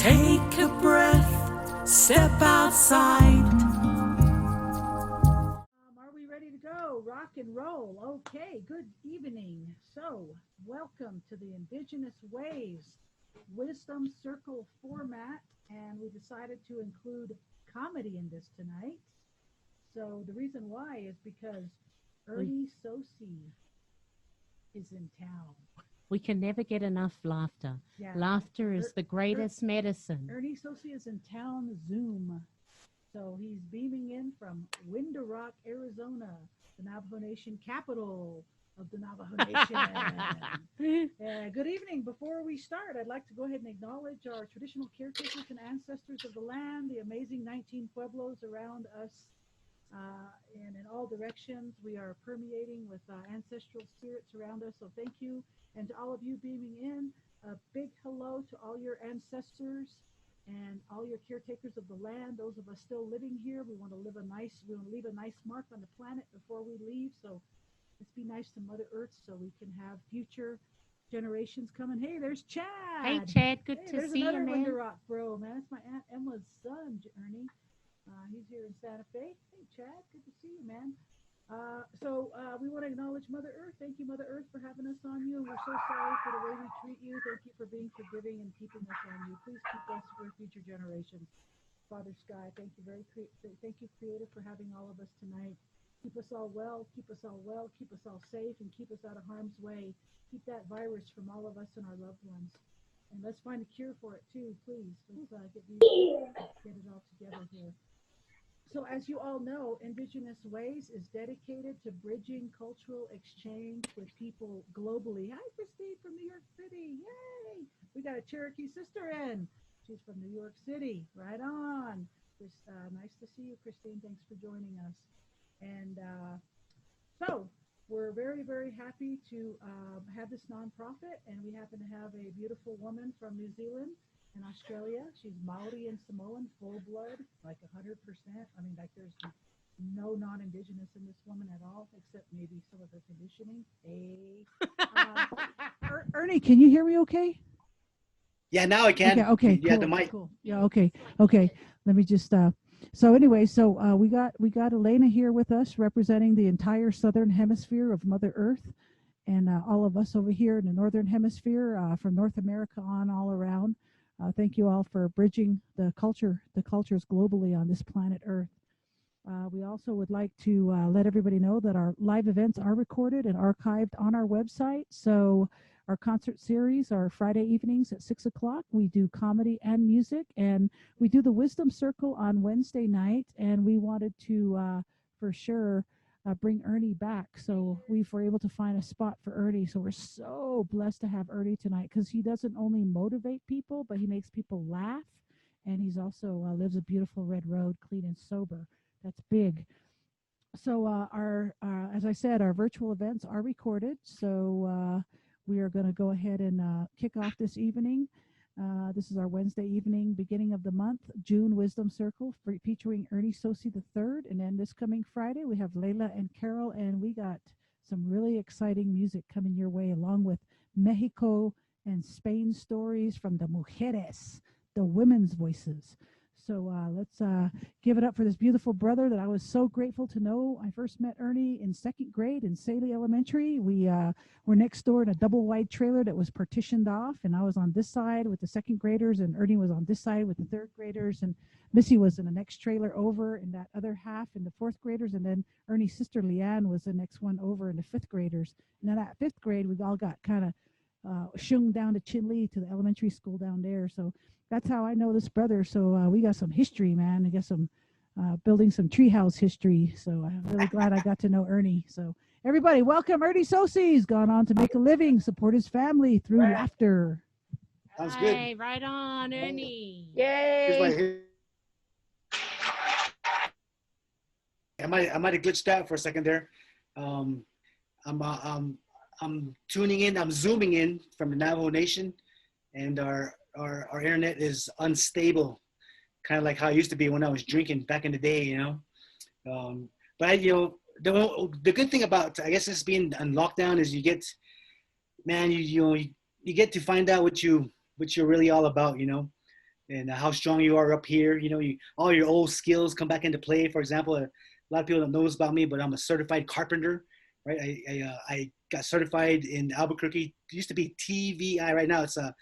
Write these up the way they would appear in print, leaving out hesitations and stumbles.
Take a breath, step outside. Are we ready to go? Rock and roll. Okay, good evening. So, welcome to the Indigenous Ways Wisdom Circle format. And we decided to include comedy in this tonight. So, the reason why is because Ernie Tsosie is in town. We can never get enough laughter. Yeah. Laughter is the greatest medicine. Ernie Tsosie is in town Zoom. So he's beaming in from Window Rock, Arizona, the Navajo Nation capital of the Navajo Nation. Good evening. Before we start, I'd like to go ahead and acknowledge our traditional caretakers and ancestors of the land, the amazing 19 pueblos around us. And in all directions, we are permeating with ancestral spirits around us. So thank you. And to all of you beaming in, a big hello to all your ancestors and all your caretakers of the land. Those of us still living here, we want to leave a nice mark on the planet before we leave. So let's be nice to Mother Earth so we can have future generations coming. Hey, there's Chad. Hey, Chad, good to see you, There's another man. Window Rock bro, man. It's my Aunt Emma's son, Ernie. He's here in Santa Fe. Hey, Chad, good to see you, man. We want to acknowledge Mother Earth. Thank you, Mother Earth, for having us on you. And we're so sorry for the way we treat you. Thank you for being forgiving and keeping us on you. Please keep us for future generations. Father Sky, thank you, thank you, Creator, for having all of us tonight. Keep us all well, keep us all safe, and keep us out of harm's way. Keep that virus from all of us and our loved ones. And let's find a cure for it too, please. Let's get it all together here. So as you all know, Indigenous Ways is dedicated to bridging cultural exchange with people globally. Hi, Christine from New York City. Yay! We got a Cherokee sister in. She's from New York City. Right on. Nice to see you, Christine. Thanks for joining us. And so we're very, very happy to have this nonprofit. And we happen to have a beautiful woman from New Zealand in Australia. She's Maori and Samoan, full blood, like 100%. I mean, like there's no non-Indigenous in this woman at all, except maybe some of her conditioning. Hey, Ernie, can you hear me? Okay. Yeah, now I can. Okay. Yeah, cool, the mic. Cool. Yeah. Okay. Let me just. So anyway, we got Elena here with us, representing the entire southern hemisphere of Mother Earth, and all of us over here in the northern hemisphere, from North America on all around. Thank you all for bridging the cultures globally on this planet Earth. We also would like to let everybody know that our live events are recorded and archived on our website. So our concert series are Friday evenings at 6 o'clock. We do comedy and music, and we do the Wisdom Circle on Wednesday night. And we wanted to, for sure, bring Ernie back. So we were able to find a spot for Ernie. So we're so blessed to have Ernie tonight, because he doesn't only motivate people, but he makes people laugh. And he's also lives a beautiful red road, clean and sober. That's big. So as I said, our virtual events are recorded. So we are going to go ahead and kick off this evening. This is our Wednesday evening, beginning of the month, June Wisdom Circle, featuring Ernie Tsosie III. And then this coming Friday, we have Layla and Carol, and we got some really exciting music coming your way, along with Mexico and Spain stories from the mujeres, the women's voices. So let's give it up for this beautiful brother that I was so grateful to know. I first met Ernie in second grade in Saley Elementary. We were next door in a double wide trailer that was partitioned off, and I was on this side with the second graders, and Ernie was on this side with the third graders, and Missy was in the next trailer over in that other half in the fourth graders, and then Ernie's sister Leanne was the next one over in the fifth graders. And then at fifth grade, we all got kind of shung down to Chinle to the elementary school down there. So that's how I know this brother. So we got some history, man. I got some building some treehouse history. So I'm really glad I got to know Ernie. So everybody, welcome Ernie Tsosie. He's gone on to make a living, support his family through laughter. Sounds good. Hey, right on, Ernie. Yay! I might have glitched out for a second there. I'm tuning in. I'm zooming in from the Navajo Nation, and our internet is unstable, kind of like how it used to be when I was drinking back in the day, you know. But the good thing about, I guess, this being on lockdown is you get to find out what you're really all about, you know. and how strong you are up here. You know, all your old skills come back into play. For example, a lot of people don't know this about me, but I'm a certified carpenter, right? I got certified in Albuquerque. It used to be TVI. Right now it's a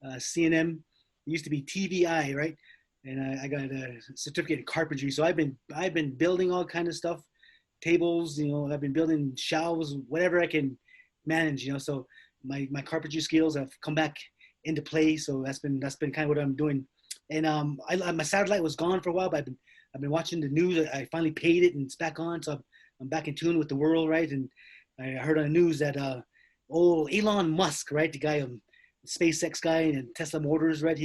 CNM. It used to be TVI, right? And I got a certificate in carpentry. So I've been building all kind of stuff, tables. You know, I've been building shelves, whatever I can manage. You know, so my carpentry skills have come back into play. So that's been kind of what I'm doing. And my satellite was gone for a while, but I've been watching the news. I finally paid it and it's back on. So I'm back in tune with the world, right? And I heard on the news that old Elon Musk, right, the guy, SpaceX guy and Tesla Motors, right?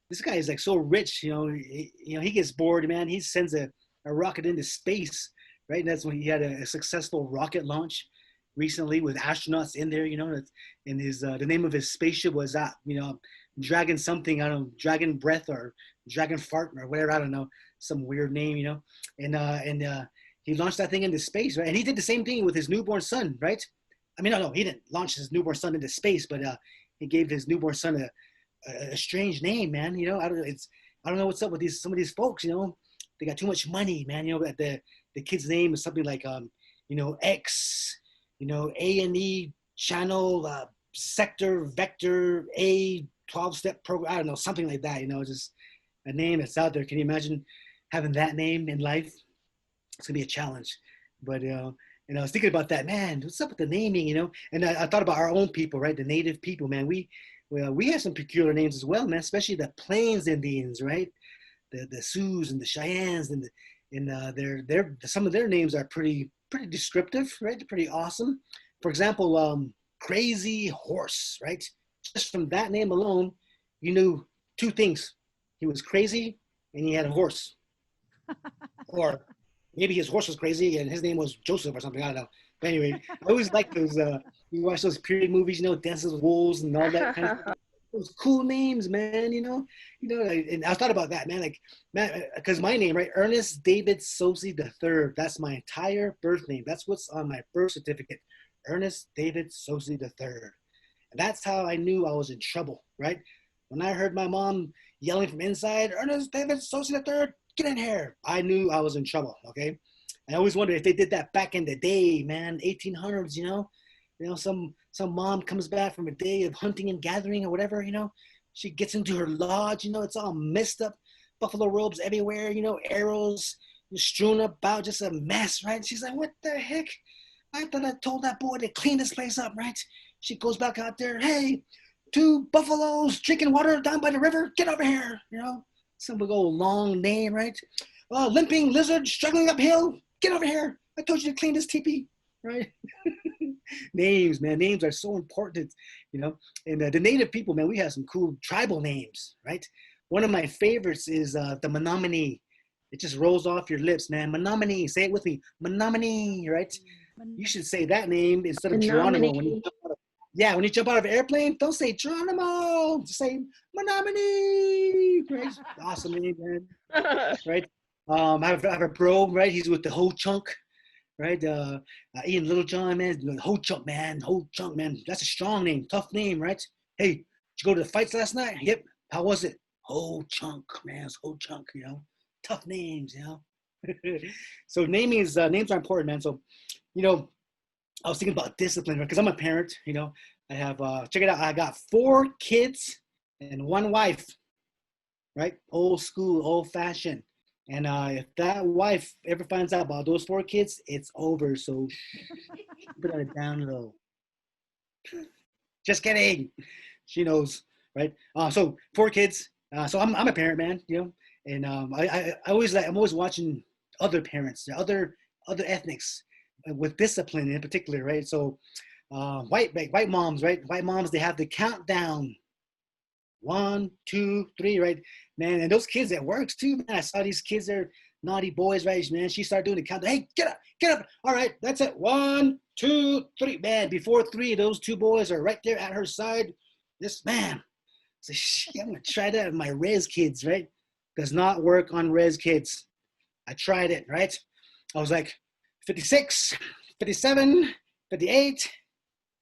This guy is like so rich, you know. He gets bored, man. He sends a rocket into space, right? And that's when he had a successful rocket launch recently with astronauts in there, you know. And the name of his spaceship was Dragon something, I don't know, Dragon Breath or Dragon Fart or whatever, I don't know, some weird name, you know. And he launched that thing into space, right? And he did the same thing with his newborn son, right? I mean, no, he didn't launch his newborn son into space, but he gave his newborn son a strange name, man. You know, I don't know what's up with some of these folks. You know, they got too much money, man. You know, that the kid's name is something like X, A&E channel, sector, vector, A 12-step program. I don't know, something like that. You know, just a name that's out there. Can you imagine having that name in life? It's gonna be a challenge. But and I was thinking about that, man. What's up with the naming? You know, and I thought about our own people, right? The native people, man. We have some peculiar names as well, man. Especially the Plains Indians, right? The Sioux and the Cheyennes, and their some of their names are pretty descriptive, right? They're pretty awesome. For example, Crazy Horse, right? Just from that name alone, you knew two things: he was crazy and he had a horse, or maybe his horse was crazy and his name was Joseph or something. I don't know. But anyway, I always like those. You watch those period movies, you know, Dances with Wolves and all that kind of stuff. Those cool names, man. You know. And I thought about that, man. Like, man, because my name, right, Ernest David Tsosie III. That's my entire birth name. That's what's on my birth certificate, Ernest David Tsosie III. And that's how I knew I was in trouble, right? When I heard my mom yelling from inside, Ernest David Tsosie III, get in here, I knew I was in trouble, okay? I always wondered if they did that back in the day, man, 1800s, you know, some mom comes back from a day of hunting and gathering or whatever, you know, she gets into her lodge, you know, it's all messed up, buffalo robes everywhere, you know, arrows strewn about, just a mess, right? She's like, what the heck? I thought I told that boy to clean this place up, right? She goes back out there, hey, 2 buffaloes drinking water down by the river, get over here, you know, some big old long name, right? Limping lizard struggling uphill, get over here. I told you to clean this teepee, right? Names, man, names are so important, you know. And the native people, man, we have some cool tribal names, right? One of my favorites is the Menominee. It just rolls off your lips, man. Menominee, say it with me, Menominee, right? You should say that name instead of Geronimo. When you jump out of an airplane, don't say Geronimo, just say Menominee, right? Awesome name, man. Right? I have a bro, right? He's with the Ho Chunk, right? Ian Littlejohn, man, Ho Chunk, man. That's a strong name, tough name, right? Hey, did you go to the fights last night? Yep. How was it? Ho Chunk, man. It's Ho Chunk, you know. Tough names, you know. So names are important, man. So, you know, I was thinking about discipline, right? Because I'm a parent, you know. I have, check it out, I got 4 kids and 1 wife, right? Old school, old fashioned. And if that wife ever finds out about those 4 kids, it's over. So keep it on a down low. Just kidding. She knows, right? So 4 kids. So I'm a parent, man, you know. And I'm always watching other parents, other ethnics with discipline in particular, right? So white moms, right? White moms, they have the countdown. 1, 2, 3, right? Man, and those kids at work too, man. I saw these kids, they're naughty boys, right? Man, she started doing the countdown. Hey, get up. All right, that's it. 1, 2, 3. Man, before 3, those 2 boys are right there at her side. This man. So I'm gonna try that with my res kids, right? Does not work on res kids. I tried it, right? I was like, 56, 57, 58.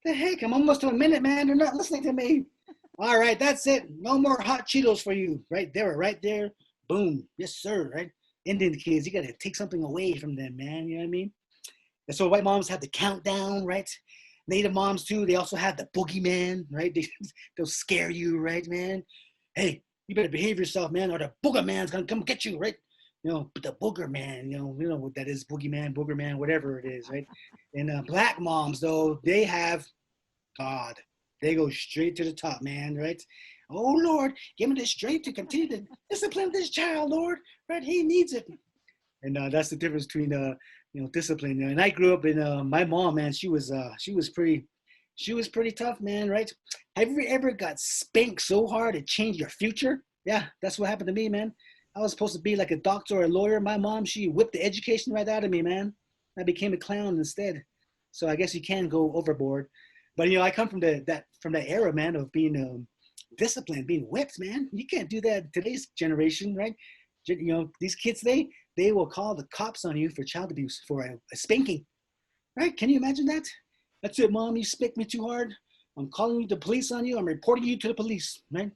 The heck, I'm almost to a minute, man. They're not listening to me. All right, that's it. No more hot Cheetos for you. Right there, right there. Boom. Yes, sir. Right. Indian kids, you got to take something away from them, man. You know what I mean? And so white moms have the countdown, right? Native moms too. They also have the boogeyman, right? They'll scare you, right, man? Hey, you better behave yourself, man, or the booger man's gonna come get you, right? You know, but the booger man, you know what that is, boogeyman, booger man, whatever it is, right? And black moms, though, they have God. They go straight to the top, man, right? Oh Lord, give me the strength to continue to discipline this child, Lord, right? He needs it. And that's the difference between discipline. And I grew up in my mom, man. She was pretty tough, man. Right? Have you ever got spanked so hard it changed your future? Yeah, that's what happened to me, man. I was supposed to be like a doctor or a lawyer. My mom, she whipped the education right out of me, man. I became a clown instead. So I guess you can go overboard. But I come from that era, man, of being disciplined, being whipped, man. You can't do that in today's generation, right? These kids, they will call the cops on you for child abuse, for a spanking, right? Can you imagine that? That's it, mom, you spanked me too hard. I'm calling the police on you. I'm reporting you to the police, right?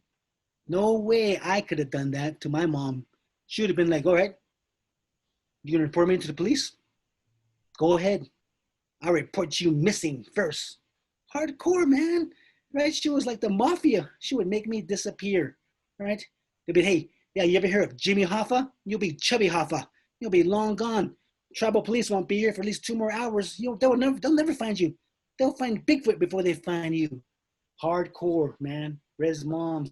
No way I could have done that to my mom. She would have been like, all right, you gonna report me to the police? Go ahead. I'll report you missing first. Hardcore, man, right? She was like the mafia. She would make me disappear, right? They'd be, hey, yeah, you ever hear of Jimmy Hoffa? You'll be Chubby Hoffa. You'll be long gone. Tribal police won't be here for at least 2 more hours. They'll never find you. They'll find Bigfoot before they find you. Hardcore, man. Res moms,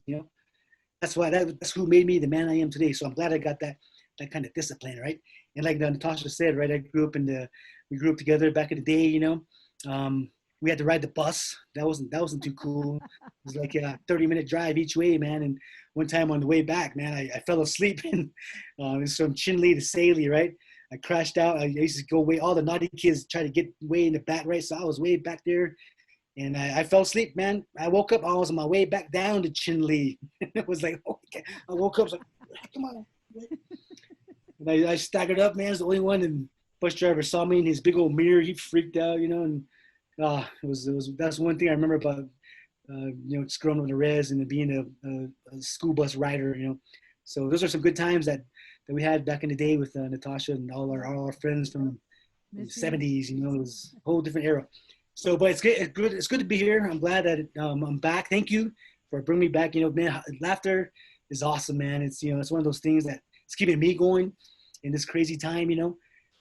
That's why that's who made me the man I am today. So I'm glad I got that kind of discipline, right? And like Natasha said, right, we grew up together back in the day, we had to ride the bus. That wasn't too cool. It was like a 30-minute drive each way, man. And one time on the way back, man, I fell asleep and it's from Chinle to Saley, right? I crashed out. I used to go way, all the naughty kids try to get way in the back, right? So I was way back there and I fell asleep, man. I woke up, I was on my way back down to Chinle. It was like, okay. I woke up, I was like, come on. And I staggered up, man. I was the only one, and bus driver saw me in his big old mirror. He freaked out, and that's one thing I remember about just growing up in the res and being a school bus rider. So those are some good times that we had back in the day with Natasha and all our friends from the 70s. It was a whole different era. So, but it's good. It's good to be here. I'm glad that I'm back. Thank you for bringing me back. Man, laughter is awesome, man. It's it's one of those things that it's keeping me going in this crazy time.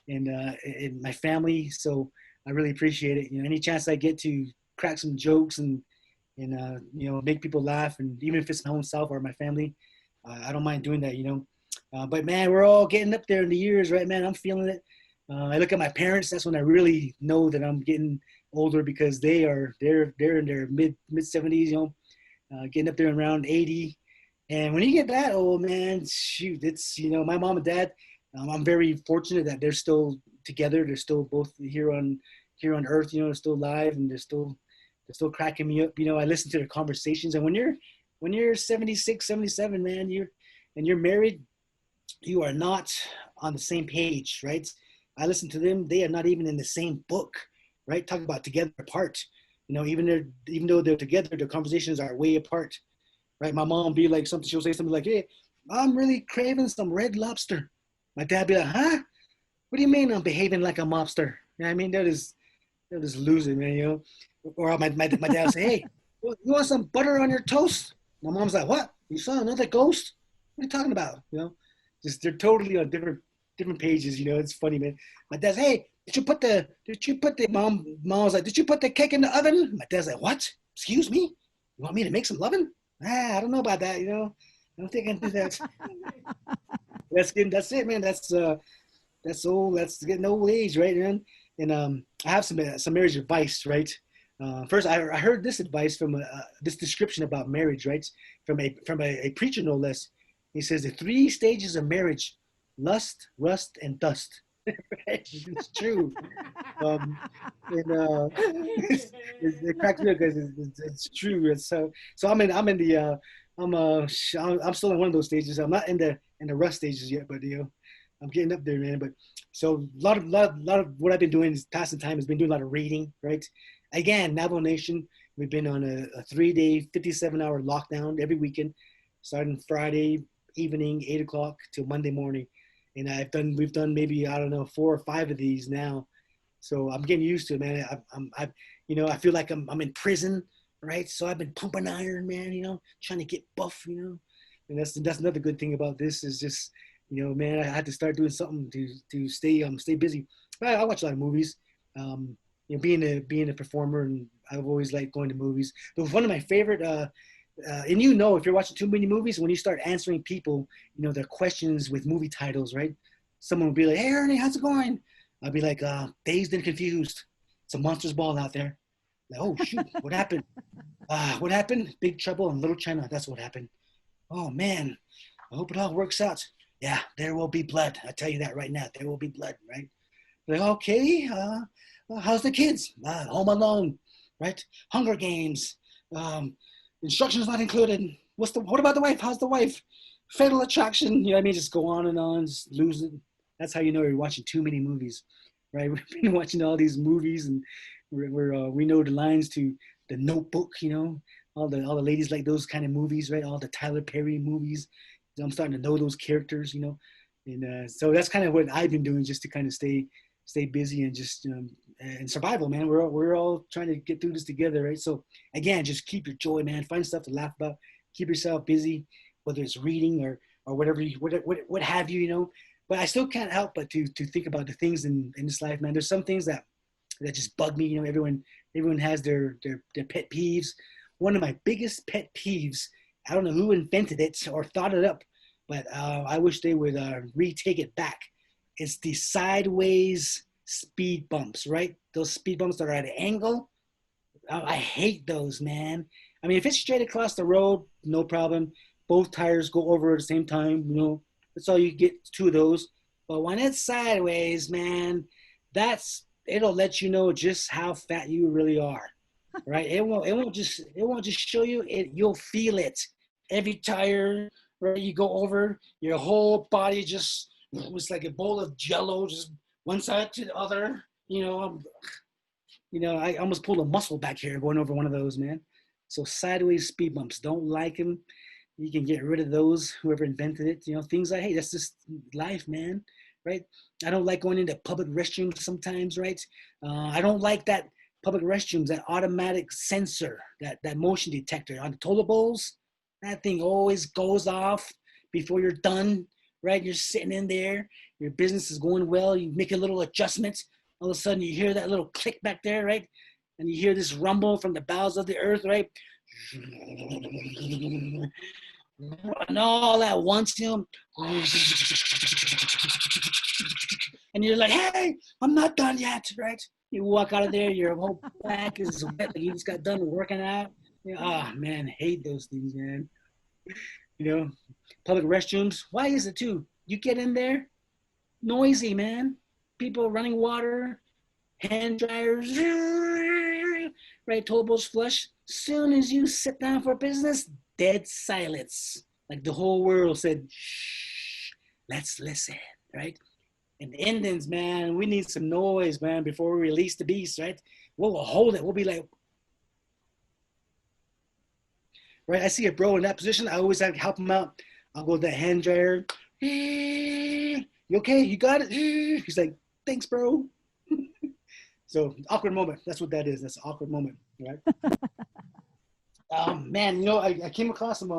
And my family. So I really appreciate it. Any chance I get to crack some jokes and make people laugh, and even if it's my own self or my family, I don't mind doing that. But man, we're all getting up there in the years, right, man? I'm feeling it. I look at my parents. That's when I really know that I'm getting older, because they're in their mid 70s, getting up there around 80. And when you get that old, man, shoot, it's my mom and dad. I'm very fortunate that they're still together. They're still both here on Earth. They're still alive, and they're still cracking me up. I listen to their conversations, and when you're 76, 77, man, you're married, you are not on the same page, right? I listen to them; they are not even in the same book, right? Talk about together apart. Even though they're together, their conversations are way apart, right? My mom be like something. She'll say something like, "Hey, I'm really craving some Red Lobster." My dad be like, "Huh? What do you mean I'm behaving like a mobster?" I mean, that is losing, man. Or my dad say, "Hey, you want some butter on your toast?" My mom's like, "What? You saw another ghost? What are you talking about?" Just they're totally on different pages. It's funny, man. My dad's, "Hey, did you put the mom's like, did you put the cake in the oven?" My dad's like, "What? Excuse me? You want me to make some lovin'? I don't know about that. I don't think I can do that." That's it, man. That's old. That's getting old age, right, man? And I have some marriage advice, right? First, I heard this advice from this description about marriage, right? From a preacher, no less. He says the 3 stages of marriage: lust, rust, and dust. It's true. It cracks me up because it's true. And so I'm still in one of those stages. I'm not in the rust stages yet, but I'm getting up there, man. But so a lot of what I've been doing is passing time has been doing a lot of reading, right? Again, Navajo Nation, We've been on a 3-day, 57-hour lockdown every weekend, starting Friday evening, 8 o'clock till Monday morning. And we've done maybe, I don't know, 4 or 5 of these now. So I'm getting used to it, man. I feel like I'm in prison, right? So I've been pumping iron, man, trying to get buff, and that's another good thing about this is just, man, I had to start doing something to stay busy. But I watch a lot of movies, being a performer, and I've always liked going to movies. But one of my favorite, and if you're watching too many movies, when you start answering people, their questions with movie titles, right? Someone will be like, "Hey, Ernie, how's it going?" I'll be like, "Dazed and confused. It's a monster's ball out there." Like, "Oh shoot, what happened? What happened? Big trouble in Little China. That's what happened. Oh man, I hope it all works out. Yeah, there will be blood. I tell you that right now. There will be blood, right?" Like, okay, how's the kids? Home Alone, right? Hunger Games. Instructions not included. What about the wife? How's the wife? Fatal Attraction. You know what I mean? Just go on and on, just lose it. That's how you know you're watching too many movies, right? We've been watching all these movies, and we know the lines to The Notebook. All the ladies like those kind of movies, right? All the Tyler Perry movies. I'm starting to know those characters, and so that's kind of what I've been doing, just to kind of stay busy and just and survival, man. We're all trying to get through this together, right? So again, just keep your joy, man. Find stuff to laugh about. Keep yourself busy, whether it's reading or whatever, what have you, But I still can't help but to think about the things in this life, man. There's some things that just bug me. Everyone has their pet peeves. One of my biggest pet peeves, I don't know who invented it or thought it up, but I wish they would retake it back. It's the sideways speed bumps, right? Those speed bumps that are at an angle. I hate those, man. I mean, if it's straight across the road, no problem. Both tires go over at the same time, That's all you get, 2 of those. But when it's sideways, man, it'll let you know just how fat you really are, right? It won't just show you it. You'll feel it. Every tire, right? You go over, your whole body just was like a bowl of Jello, just one side to the other. I almost pulled a muscle back here going over one of those, man. So sideways speed bumps, don't like them. You can get rid of those, whoever invented it. Things I hate. That's just life, man, right? I don't like going into public restrooms sometimes, right? I don't like that public restrooms, that automatic sensor, that motion detector on the toilet bowls. That thing always goes off before you're done, right? You're sitting in there, your business is going well, you make a little adjustment, all of a sudden you hear that little click back there, right? And you hear this rumble from the bowels of the earth, right? And all at once, and you're like, "Hey, I'm not done yet," right? You walk out of there, your whole back is wet, like you just got done working out. Oh man, hate those things, man. Public restrooms. Why is it too? You get in there, noisy, man. People running water, hand dryers, right? Toilet bowls flush. Soon as you sit down for business, dead silence. Like the whole world said, "Shh, let's listen," right? And the Indians, man, we need some noise, man, before we release the beast, right? We'll hold it. We'll be like, right? I see a bro in that position. I always have to help him out. I'll go to the hand dryer. "You okay? You got it?" He's like, "Thanks, bro." So awkward moment. That's what that is. That's an awkward moment, right? Man, I came across some. I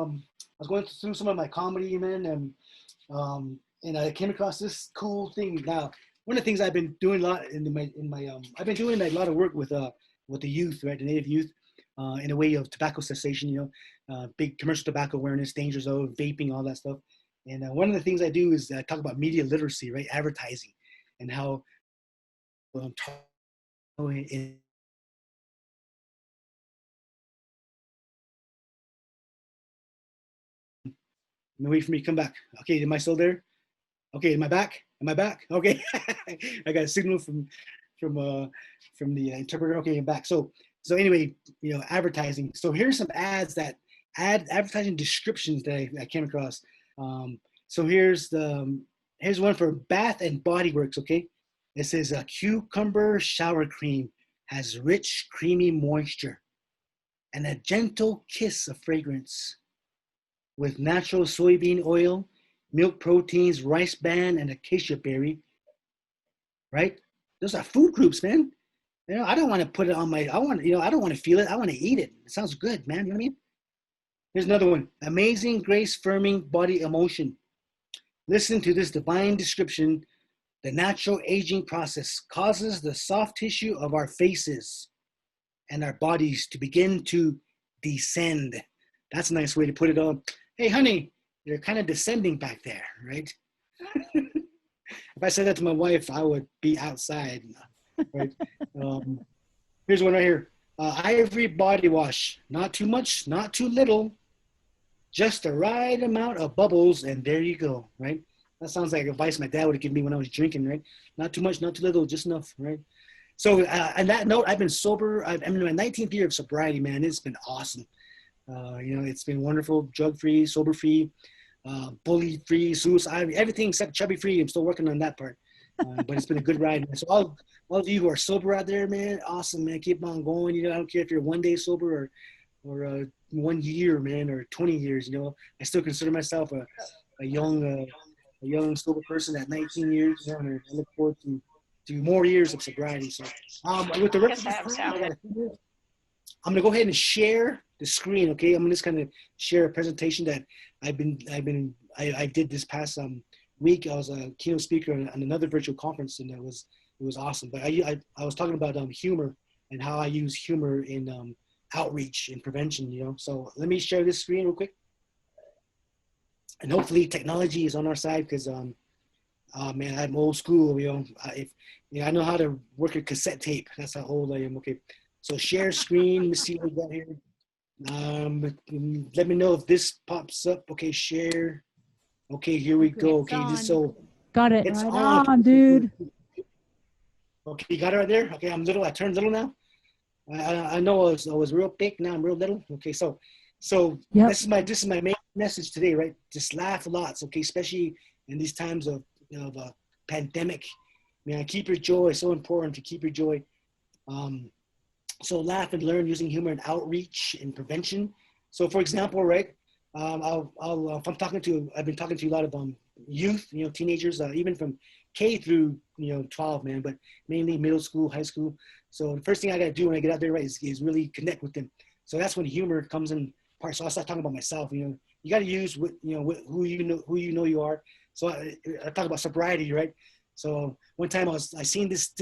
was going through some of my comedy, man, and I came across this cool thing. Now, one of the things I've been doing a lot I've been doing a lot of work with the youth, right, the Native youth, in a way of tobacco cessation. Big commercial tobacco awareness, dangers of vaping, all that stuff. And one of the things I do is talk about media literacy, right, advertising, and how wait for me to come back. Okay, am I still there? Okay, am I back? Am I back? Okay, I got a signal from the interpreter. Okay, I'm back. So anyway, advertising. So here's some ads advertising descriptions that I came across. So here's one for Bath and Body Works. Okay, it says a cucumber shower cream has rich, creamy moisture. and a gentle kiss of fragrance with natural soybean oil, milk proteins, rice bran, and acacia berry, right? Those are food groups, man. You know, I don't want to put it on my, I don't want to feel it. I want to eat it. It sounds good, man. You know what I mean? Here's another one. Amazing grace firming body emotion. Listen to this divine description. The natural aging process causes the soft tissue of our faces and our bodies to begin to descend. That's a nice way to put it on. Hey, honey, you're kind of descending back there, right? If I said that to my wife, I would be outside, right? Here's one right here. Ivory body wash. Not too much, not too little. Just the right amount of bubbles, and there you go, right? That sounds like advice my dad would have given me when I was drinking, right? Not too much, not too little, just enough, right? So on that note, I've been sober. I'm in my 19th year of sobriety, man. It's been awesome. You know, it's been wonderful, drug-free, sober-free, bully-free, suicide, everything except chubby-free. I'm still working on that part. But it's been a good ride, man. So all of you who are sober out there, man, awesome, man. Keep on going. You know, I don't care if you're 1 day sober or 1 year, man, or 20 years. You know, I still consider myself a young sober person at 19 years. You know, and I look forward to more years of sobriety. So with the rest of this time, I'm gonna go ahead and share the screen. Okay, I'm gonna just kind of share a presentation that I did this past week. I was a keynote speaker on another virtual conference, and it was awesome. But I was talking about humor and how I use humor in outreach and prevention. You know, so let me share this screen real quick, and hopefully technology is on our side because man, I'm old school. You know, I know how to work a cassette tape. That's how old I am. Okay, so share screen. Let me see what we got here. Let me know if this pops up. Okay, share. Okay, here we go. Okay, so got it. it's right on, dude. Okay, you got it right there. Okay, I'm little. I turned little now. I know I was real big. Now I'm real little. Okay, so Yep. this is my main message today, right? Just laugh lots, okay, especially in these times of a pandemic. Man, keep your joy. It's so important to keep your joy. So laugh and learn using humor in outreach and prevention. So for example, right, if I've been talking to a lot of youth, you know, teenagers, even from K through 12, man, but mainly middle school, high school. So the first thing I got to do when I get out there, right, is really connect with them. So that's when humor comes in part. So I start talking about myself. You know, you got to use who you know you are. So I talk about sobriety, right? So one time I seen this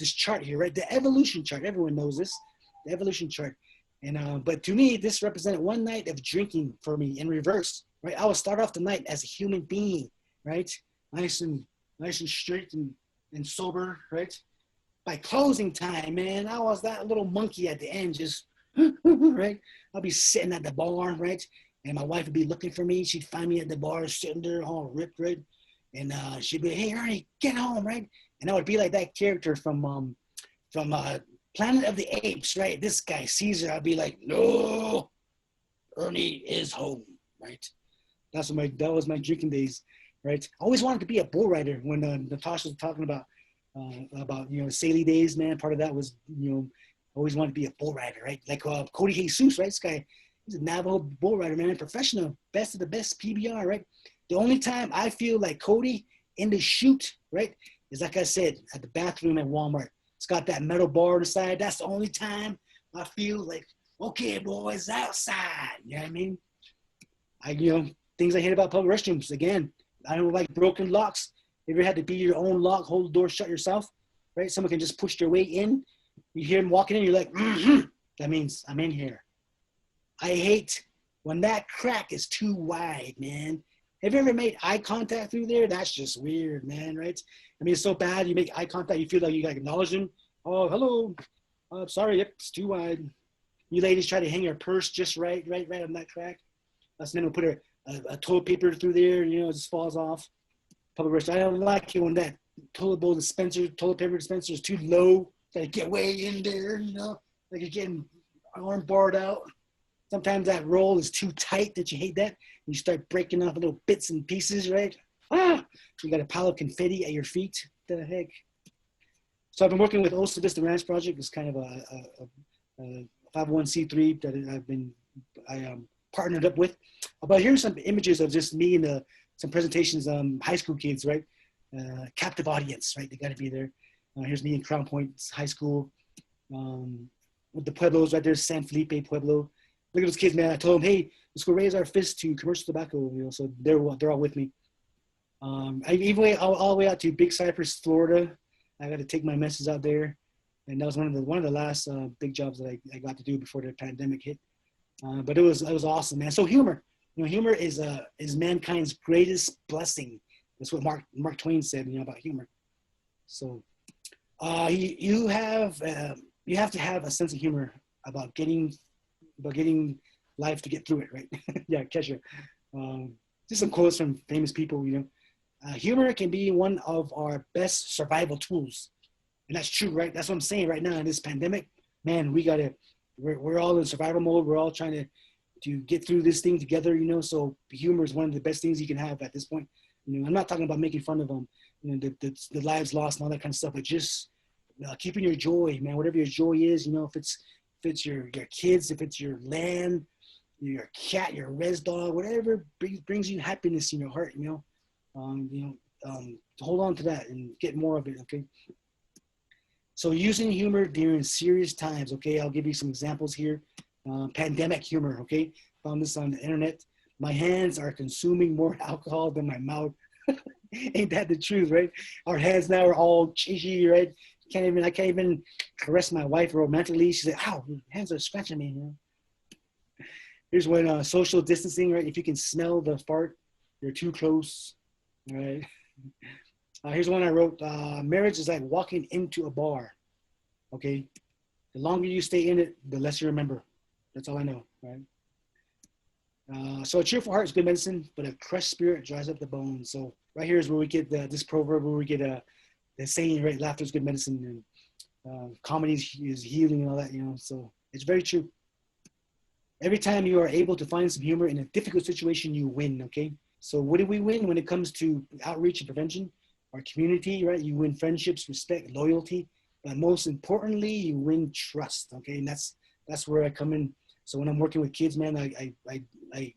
chart here, right? The evolution chart. Everyone knows this, the evolution chart. And but to me, this represented one night of drinking for me in reverse, right? I would start off the night as a human being, right? Nice and straight and sober, right? By closing time, man, I was that little monkey at the end, just right? I'll be sitting at the bar, right? And my wife would be looking for me. She'd find me at the bar, sitting there all ripped, right? And she'd be, "Hey, Ernie, get home," right? And I would be like that character from Planet of the Apes, right? This guy, Caesar. I'd be like, "No, Ernie is home," right? That was my drinking days, right? I always wanted to be a bull rider. When Natasha was talking about Saley days, man. Part of that was always wanted to be a bull rider, right? Like Cody Jesus, right? This guy, he's a Navajo bull rider, man, professional, best of the best PBR, right? The only time I feel like Cody in the chute, right, is like I said, at the bathroom at Walmart. It's got that metal bar on the side. That's the only time I feel like, okay, boys, outside. You know what I mean? Things I hate about public restrooms. Again, I don't like broken locks. You ever had to be your own lock, hold the door shut yourself, right? Someone can just push their way in. You hear them walking in, you're like, that means I'm in here. I hate when that crack is too wide, man. Have you ever made eye contact through there? That's just weird, man, right? I mean, it's so bad. You make eye contact, you feel like you got to acknowledge them. Oh, hello. Sorry, yep, it's too wide. You ladies try to hang your purse just right on that crack. So then we'll put a toilet paper through there, it just falls off. Public restroom. I don't like it when that toilet paper dispenser is too low. Gotta get way in there, like you're getting arm barred out. Sometimes that roll is too tight that you hate that. You start breaking off little bits and pieces, right? You got a pile of confetti at your feet. What the heck? So I've been working with Osa Vista Ranch Project. It's kind of a 501c3 that I partnered up with. But here's some images of just me and some presentations, high school kids, right? Captive audience, right? They got to be there. Here's me in Crown Point High School with the Pueblos right there, San Felipe Pueblo. Look at those kids, man. I told them, hey, let's go raise our fist to commercial tobacco, so they're all with me. I even all the way out to Big Cypress, Florida. I got to take my message out there, and that was one of the last big jobs that I got to do before the pandemic hit. But it was awesome, man. So humor, humor is mankind's greatest blessing. That's what Mark Twain said, about humor. So you have to have a sense of humor about getting life to get through it, right? Yeah, Kesha. Just some quotes from famous people, humor can be one of our best survival tools. And that's true, right? That's what I'm saying right now in this pandemic. Man, we're all in survival mode. We're all trying to get through this thing together, so humor is one of the best things you can have at this point. I'm not talking about making fun of them, the lives lost and all that kind of stuff, but just keeping your joy, man, whatever your joy is, if it's your kids, if it's your land, your cat, your res dog, whatever brings you happiness in your heart, hold on to that and get more of it, okay? So using humor during serious times, okay? I'll give you some examples here. Pandemic humor, okay? Found this on the internet. My hands are consuming more alcohol than my mouth. Ain't that the truth, right? Our hands now are all cheesy, right? I can't even caress my wife romantically. She's like, ow, your hands are scratching me. Here's one, social distancing, right? If you can smell the fart, you're too close, right? Here's one I wrote. Marriage is like walking into a bar, okay? The longer you stay in it, the less you remember. That's all I know, right? So a cheerful heart is good medicine, but a crushed spirit dries up the bones. So right here is where we get this proverb, where we get the saying, right? Laughter is good medicine, and comedy is healing and all that, So it's very true. Every time you are able to find some humor in a difficult situation, you win, okay? So what do we win when it comes to outreach and prevention? Our community, right? You win friendships, respect, loyalty, but most importantly, you win trust, okay? And that's where I come in. So when I'm working with kids, man, I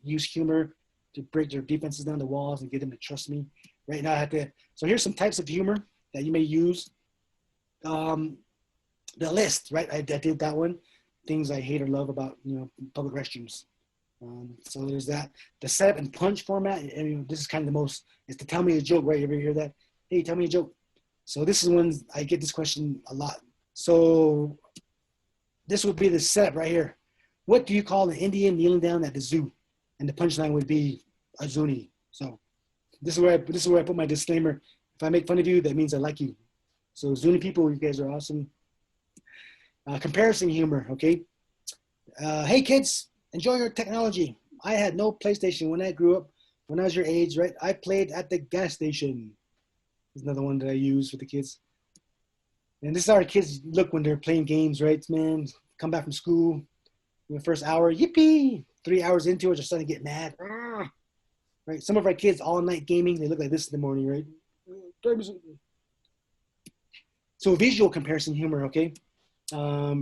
use humor to break their defenses down the walls and get them to trust me. Right now, so here's some types of humor that you may use. The list, right? I did that one. Things I hate or love about, public restrooms. So there's that. The set and punch format. This is kind of the most, is to tell me a joke, right? You ever hear that? Hey, tell me a joke. So this is one, I get this question a lot. So this would be the setup right here. What do you call an Indian kneeling down at the zoo? And the punchline would be a zuni. So this is where I put my disclaimer. If I make fun of you, that means I like you. So zuni people, you guys are awesome. Comparison humor, okay? Hey kids, enjoy your technology. I had no PlayStation when I grew up. When I was your age, right? I played at the gas station. There's another one that I use for the kids. And this is how our kids look when they're playing games, right? Man, come back from school. In the first hour, yippee! 3 hours into it, they're starting to get mad. Right? Some of our kids all night gaming, they look like this in the morning, right? So visual comparison humor, okay?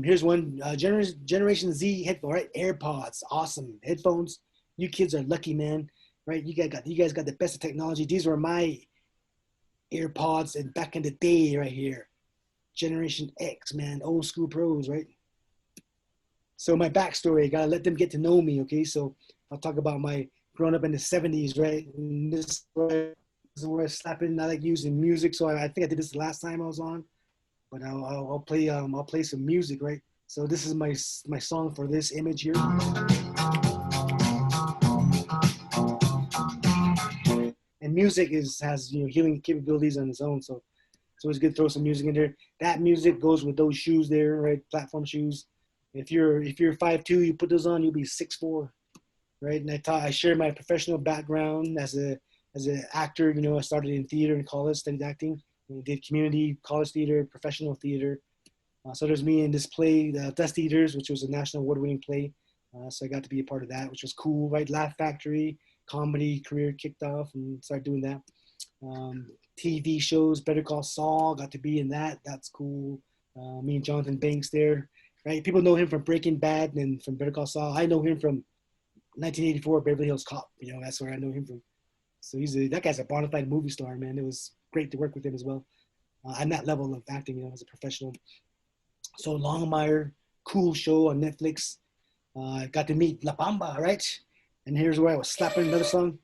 Here's one, Generation Z headphone, right? AirPods, awesome headphones. You kids are lucky, man, right? You guys got the best of technology. These were my AirPods and back in the day, right here. Generation X, man, old school pros, right? So my backstory, I gotta let them get to know me, okay? So I'll talk about my growing up in the 70s, right? And this is where I slap in. I like using music, so I think I did this the last time I was on, but I'll play some music, right? So this is my song for this image here. And music has healing capabilities on its own, so it's good to throw some music in there. That music goes with those shoes there, right? Platform shoes. If you're 5'2", you put those on, you'll be 6'4", right? And I share my professional background as an actor. I started in theater in college, studied acting, and did community, college theater, professional theater. So there's me in this play, Dust Eaters, which was a national award-winning play. So I got to be a part of that, which was cool, right? Laugh Factory, comedy career kicked off and started doing that. TV shows, Better Call Saul, got to be in that. That's cool. Me and Jonathan Banks there. right? People know him from Breaking Bad and from Better Call Saul. I know him from 1984 Beverly Hills Cop. You know, that's where I know him from. So that guy's a bona fide movie star, man. It was great to work with him as well. On that level of acting, you know, as a professional. So Longmire, cool show on Netflix. Got to meet La Bamba, right? And here's where I was slapping another song.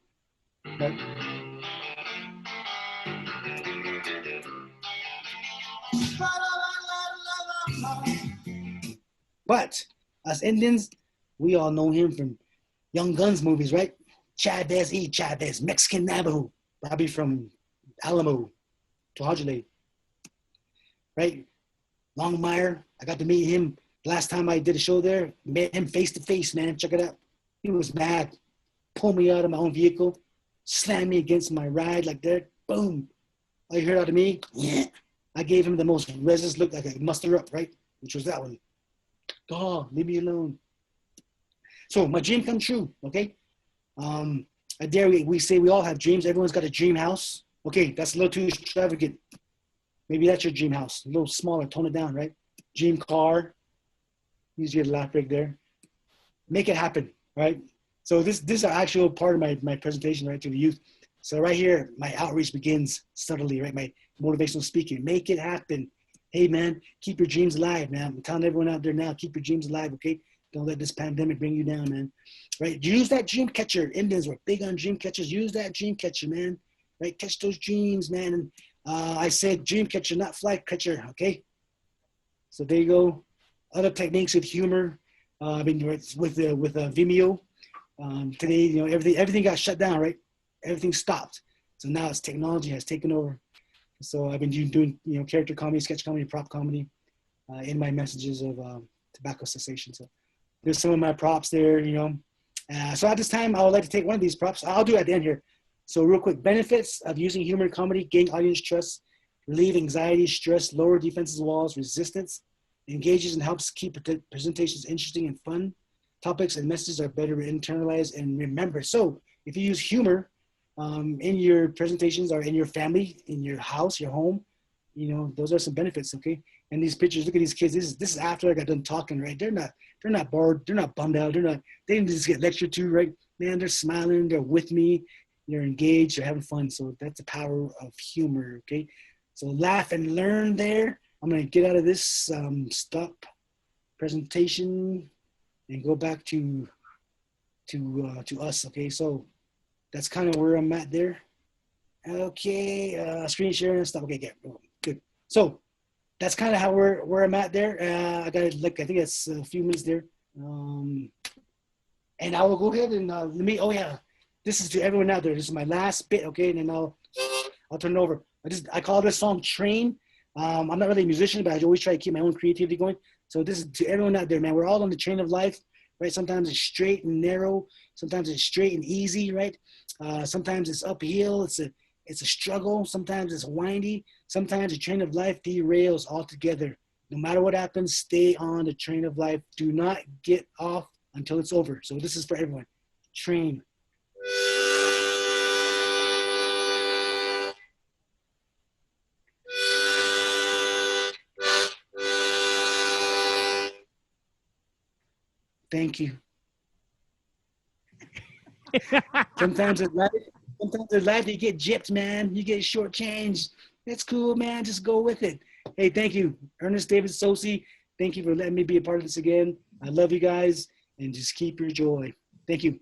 Right? But as Indians, we all know him from Young Guns movies, right? Chavez E. Chavez, Mexican Navajo, Bobby from Alamo, Tlajole, right? Longmire, I got to meet him last time I did a show there. Met him face to face, man. Check it out. He was mad. Pulled me out of my own vehicle, slammed me against my ride like that. Boom. All you heard out of me, yeah. I gave him the most resist look like I could muster up, right? Which was that one. Oh, leave me alone. So my dream come true, okay? I dare we say we all have dreams. Everyone's got a dream house. Okay, that's a little too extravagant. Maybe that's your dream house. A little smaller, tone it down, right? Dream car. Use your laugh break there. Make it happen, right? So this is an actual part of my presentation, right, to the youth. So right here, my outreach begins subtly, right? My motivational speaking. Make it happen. Hey, man, keep your dreams alive, man. I'm telling everyone out there now, keep your dreams alive, okay? Don't let this pandemic bring you down, man. Right? Use that dream catcher. Indians were big on dream catchers. Use that dream catcher, man. Right? Catch those dreams, man. And I said dream catcher, not fly catcher, okay? So there you go. Other techniques of humor. I mean, with Vimeo. Today, you know, everything got shut down, right? Everything stopped. So now it's technology has taken over. So I've been doing, you know, character comedy, sketch comedy, prop comedy in my messages of tobacco cessation. So there's some of my props there, you know. So at this time, I would like to take one of these props. I'll do it at the end here. So real quick, benefits of using humor and comedy: gain audience trust, relieve anxiety, stress, lower defenses walls, resistance, engages and helps keep presentations interesting and fun. Topics and messages are better internalized and remembered. So if you use humor in your presentations or in your family, in your house, your home, you know, those are some benefits, okay? And these pictures, look at these kids. This is after I got done talking, right? They're not bored. They're not bummed out. They didn't just get lectured to, right? Man, they're smiling. They're with me. They're engaged. They're having fun. So that's the power of humor, okay? So laugh and learn there. I'm going to get out of this stop presentation and go back to us, okay? So that's kind of where I'm at there. Okay, screen sharing and stuff. Okay, good. So that's kind of how where I'm at there. I got like I think it's a few minutes there, and I will go ahead and let me. Oh yeah, this is to everyone out there. This is my last bit, okay? And then I'll turn it over. I call this song "Train." I'm not really a musician, but I always try to keep my own creativity going. So this is to everyone out there, man. We're all on the train of life, right? Sometimes it's straight and narrow. Sometimes it's straight and easy, right? Sometimes it's uphill. It's a struggle. Sometimes it's windy. Sometimes the train of life derails altogether. No matter what happens, stay on the train of life. Do not get off until it's over. So this is for everyone. Train. Thank you. Sometimes in life you get gypped, man. You get shortchanged. That's cool, man. Just go with it. Hey, thank you, Ernest David Tsosie. Thank you for letting me be a part of this again. I love you guys, and just keep your joy. Thank you.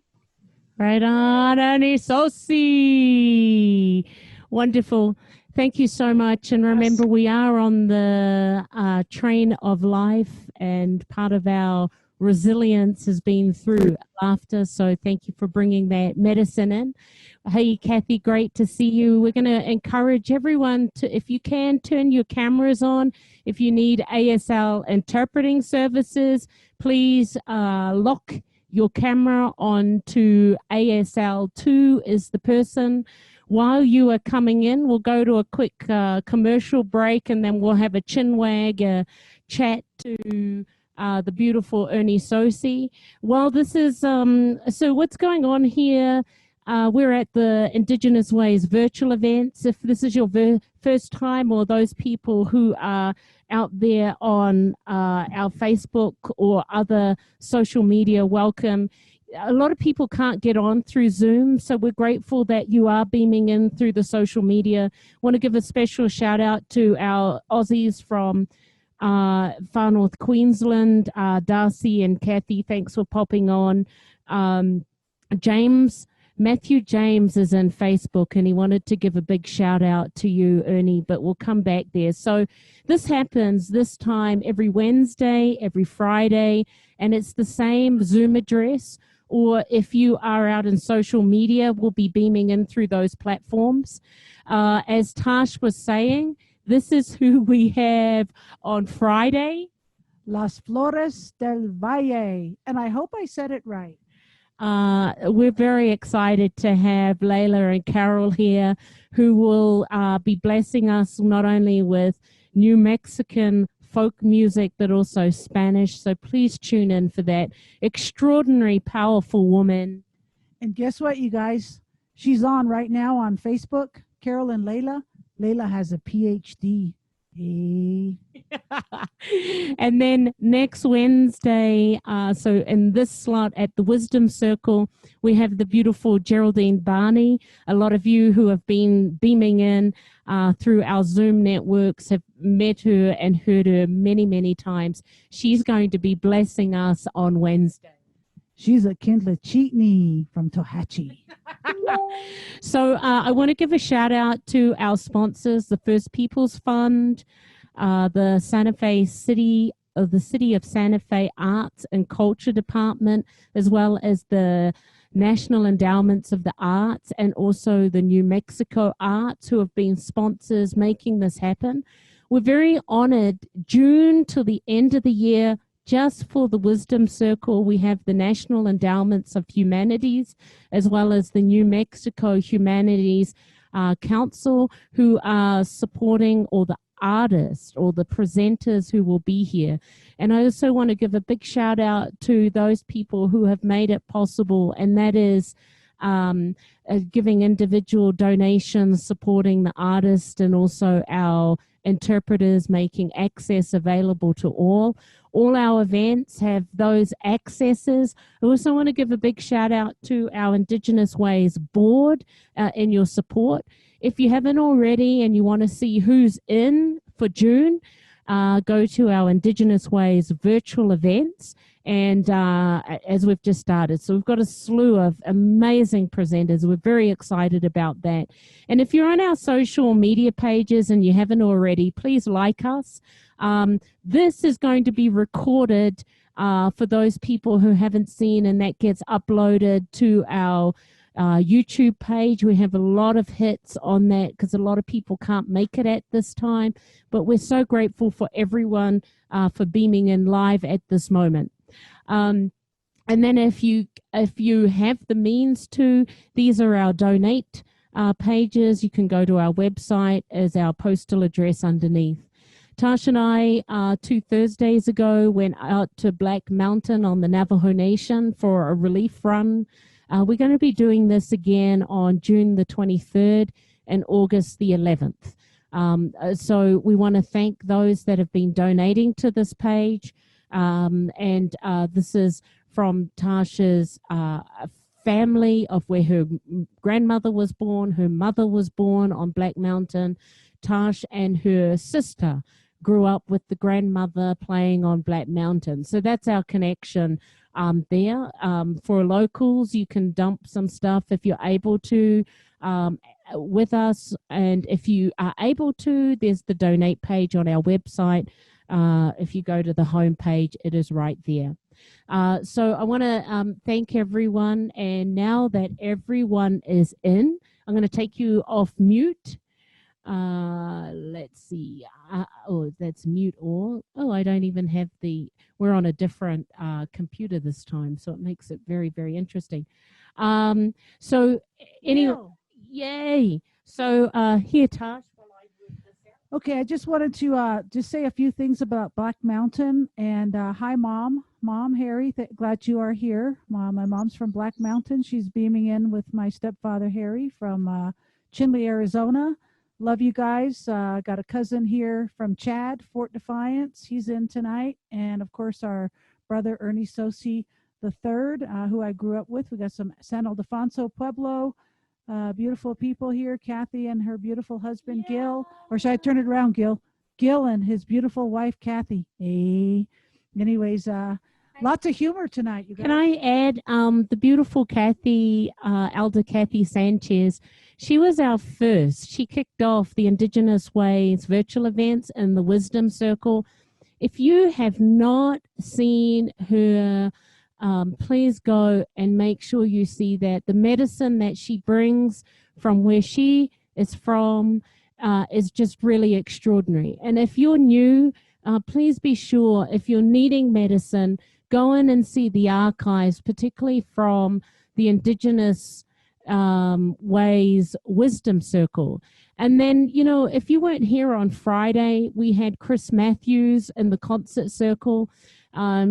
Right on, Ernie Tsosie. Wonderful. Thank you so much. And remember, we are on the train of life, and part of our resilience has been through laughter. So thank you for bringing that medicine in. Hey, Kathy, great to see you. We're going to encourage everyone to, if you can, turn your cameras on. If you need ASL interpreting services, please lock your camera on to ASL2 is the person. While you are coming in, we'll go to a quick commercial break, and then we'll have a chinwag chat to the beautiful Ernie Tsosie. Well, this is, so what's going on here, We're at the Indigenous Ways virtual events. If this is your first time, or those people who are out there on our Facebook or other social media, welcome. A lot of people can't get on through Zoom, so we're grateful that you are beaming in through the social media. Want to give a special shout out to our Aussies from far north Queensland, Darcy and Kathy. Thanks for popping on. Matthew James is in Facebook, and he wanted to give a big shout out to you, Ernie, but we'll come back there. So this happens this time every Wednesday, every Friday, and it's the same Zoom address. Or if you are out in social media, we'll be beaming in through those platforms. As Tash was saying, this is who we have on Friday. Las Flores del Valle. And I hope I said it right. We're very excited to have Layla and Carol here, who will be blessing us not only with New Mexican folk music, but also Spanish. So please tune in for that. Extraordinary, powerful woman. And guess what, you guys? She's on right now on Facebook, Carol and Layla. Layla has a PhD. Hey. And then next Wednesday, so in this slot at the Wisdom Circle, we have the beautiful Geraldine Barney. A lot of you who have been beaming in through our Zoom networks have met her and heard her many, many times. She's going to be blessing us on Wednesday. She's a Kindla Cheatney from Tohatchee. So I want to give a shout out to our sponsors, the First Peoples Fund, the Santa Fe City of Santa Fe Arts and Culture Department, as well as the National Endowments of the Arts and also the New Mexico Arts, who have been sponsors making this happen. We're very honored. June till the end of the year, just for the Wisdom Circle, we have the National Endowments of Humanities, as well as the New Mexico Humanities Council, who are supporting all the artists or the presenters who will be here. And I also want to give a big shout out to those people who have made it possible, and that is giving individual donations, supporting the artist, and also our interpreters, making access available to all. All our events have those accesses. I also want to give a big shout out to our Indigenous Ways board in your support. If you haven't already and you want to see who's in for June, go to our Indigenous Ways virtual events. And as we've just started, so we've got a slew of amazing presenters. We're very excited about that. And if you're on our social media pages and you haven't already, please like us. This is going to be recorded for those people who haven't seen, and that gets uploaded to our YouTube page. We have a lot of hits on that because a lot of people can't make it at this time. But we're so grateful for everyone for beaming in live at this moment. And then if you have the means to, these are our donate pages. You can go to our website as our postal address underneath. Tash and I, 2 Thursdays ago, went out to Black Mountain on the Navajo Nation for a relief run. We're going to be doing this again on June the 23rd and August the 11th. So we want to thank those that have been donating to this page. And this is from Tasha's family, of where her grandmother was born, her mother was born on Black Mountain. Tash and her sister grew up with the grandmother playing on Black Mountain. So that's our connection there. For locals, you can dump some stuff if you're able to with us. And if you are able to, there's the donate page on our website. If you go to the home page, it is right there. So I want to thank everyone. And now that everyone is in, I'm going to take you off mute. Let's see. Oh, that's mute all. Oh, I don't even have we're on a different computer this time, so it makes it very, very interesting. So anyway, yay. So here, Tash, while I work this out. Okay, I just wanted to just say a few things about Black Mountain. And hi, Mom Harry. Glad you are here. My mom's from Black Mountain. She's beaming in with my stepfather Harry from Chinle, Arizona. Love you guys. Got a cousin here from Chad, Fort Defiance. He's in tonight, and of course our brother Ernie Tsosie the third, who I grew up with. We got some San Ildefonso Pueblo. Beautiful people here, Kathy and her beautiful husband, Gil. Or should I turn it around, Gil? Gil and his beautiful wife, Kathy. Hey. Anyways, lots of humor tonight, you guys. Can I add the beautiful Kathy, Elder Kathy Sanchez? She was our first. She kicked off the Indigenous Ways virtual events in the Wisdom Circle. If you have not seen her, please go and make sure you see that. The medicine that she brings from where she is from is just really extraordinary. And if you're new, please be sure, if you're needing medicine, go in and see the archives, particularly from the Indigenous Ways Wisdom Circle. And then, you know, if you weren't here on Friday, we had Chris Matthews in the concert circle.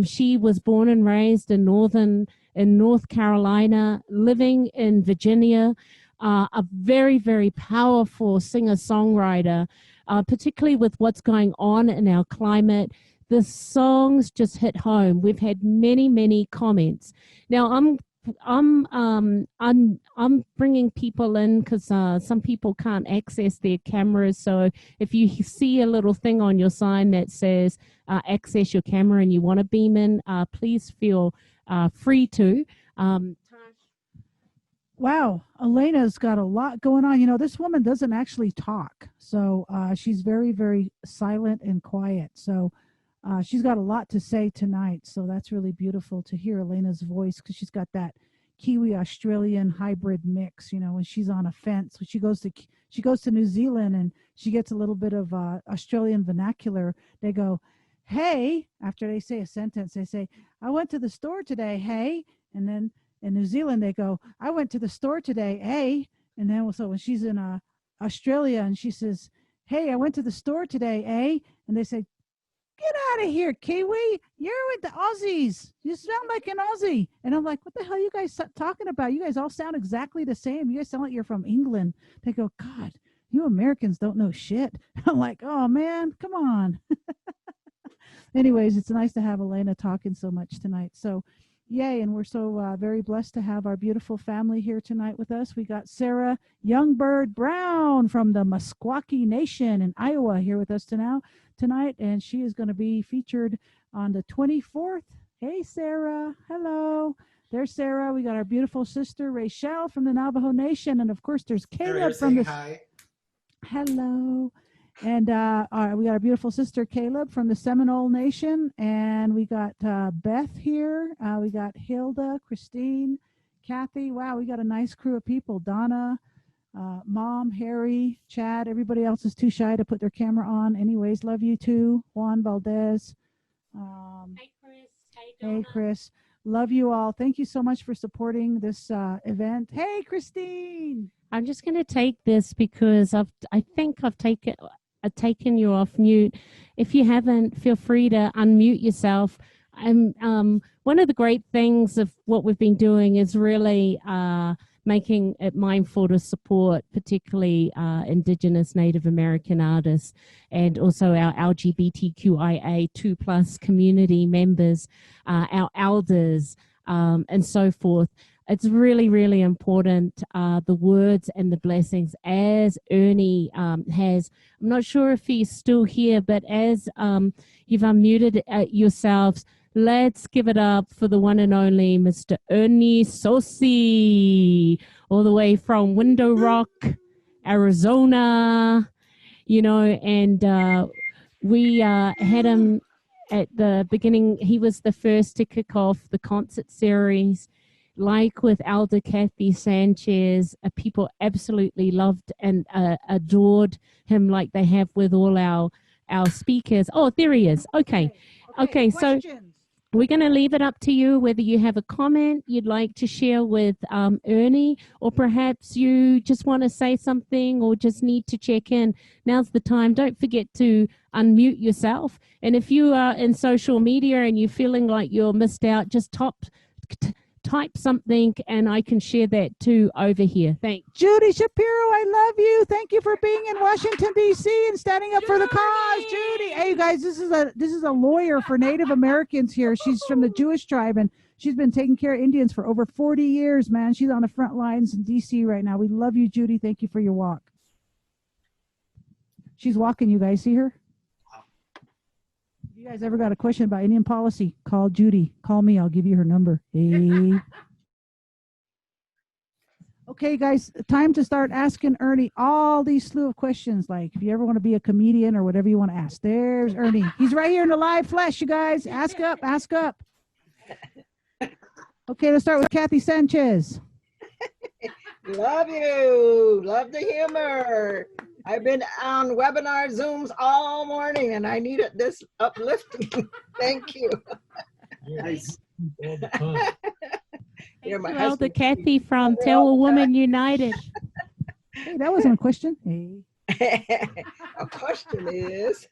She was born and raised in North Carolina, living in Virginia, a very, very powerful singer-songwriter, particularly with what's going on in our climate. The songs just hit home. We've had many, many comments. Now, I'm bringing people in because some people can't access their cameras. So if you see a little thing on your sign that says access your camera and you want to beam in, please feel free to. Wow, Elena's got a lot going on. You know, this woman doesn't actually talk. So she's very, very silent and quiet. So she's got a lot to say tonight. So that's really beautiful to hear Elena's voice, because she's got that Kiwi Australian hybrid mix. You know, when she's on a fence, when she goes to New Zealand and she gets a little bit of Australian vernacular, they go, hey, after they say a sentence, they say, I went to the store today, hey. And then in New Zealand, they go, I went to the store today, hey. And then so when she's in Australia and she says, hey, I went to the store today, eh? And they say, get out of here, Kiwi. You're with the Aussies. You sound like an Aussie. And I'm like, what the hell are you guys talking about? You guys all sound exactly the same. You guys sound like you're from England. They go, God, you Americans don't know shit. I'm like, oh, man, come on. Anyways, it's nice to have Elena talking so much tonight. So, yay, and we're so very blessed to have our beautiful family here tonight with us. We got Sarah Youngbird Brown from the Meskwaki Nation in Iowa here with us tonight, and she is going to be featured on the 24th. Hey, Sarah. Hello. There's Sarah. We got our beautiful sister, Rachel, from the Navajo Nation, and, of course, there's Caleb from the... Hi. Hello. And we got our beautiful sister Caleb from the Seminole Nation, and we got Beth here. We got Hilda, Christine, Kathy. Wow, we got a nice crew of people. Donna, Mom, Harry, Chad. Everybody else is too shy to put their camera on. Anyways, love you too. Juan Valdez. Hey, Chris. Hey, Chris. Love you all. Thank you so much for supporting this event. Hey, Christine. I'm just going to take this because I think I've taken you off mute. If you haven't, feel free to unmute yourself. One of the great things of what we've been doing is really making it mindful to support particularly Indigenous Native American artists, and also our LGBTQIA2+ community members, our elders, and so forth. It's really, really important, the words and the blessings, as Ernie has. I'm not sure if he's still here, but as you've unmuted yourselves, let's give it up for the one and only Mr. Ernie Tsosie, all the way from Window Rock, Arizona, you know, and we had him at the beginning. He was the first to kick off the concert series. Like with Elder Kathy Sanchez, people absolutely loved and adored him, like they have with all our speakers. Oh, there he is. Okay. So We're going to leave it up to you whether you have a comment you'd like to share with Ernie, or perhaps you just want to say something or just need to check in. Now's the time. Don't forget to unmute yourself. And if you are in social media and you're feeling like you're missed out, just type something and I can share that too over here. Thanks. Judy Shapiro, I love you. Thank you for being in Washington, D.C. and standing up for the cause. Judy. Hey, you guys, this is a lawyer for Native Americans here. She's from the Jewish tribe, and she's been taking care of Indians for over 40 years, man. She's on the front lines in D.C. right now. We love you, Judy. Thank you for your walk. She's walking, you guys. See her? If you guys ever got a question about Indian policy, call Judy. Call me. I'll give you her number. Hey. Okay, guys, time to start asking Ernie all these slew of questions. Like if you ever want to be a comedian or whatever you want to ask. There's Ernie. He's right here in the live flesh, you guys. Ask up, ask up. Okay, let's start with Kathy Sanchez. Love you. Love the humor. I've been on webinar Zooms all morning and I needed this uplifting. Thank you. Nice. You're my Elder husband. Kathy from Tell a Woman United. Hey, that wasn't a question. Hey. A question is,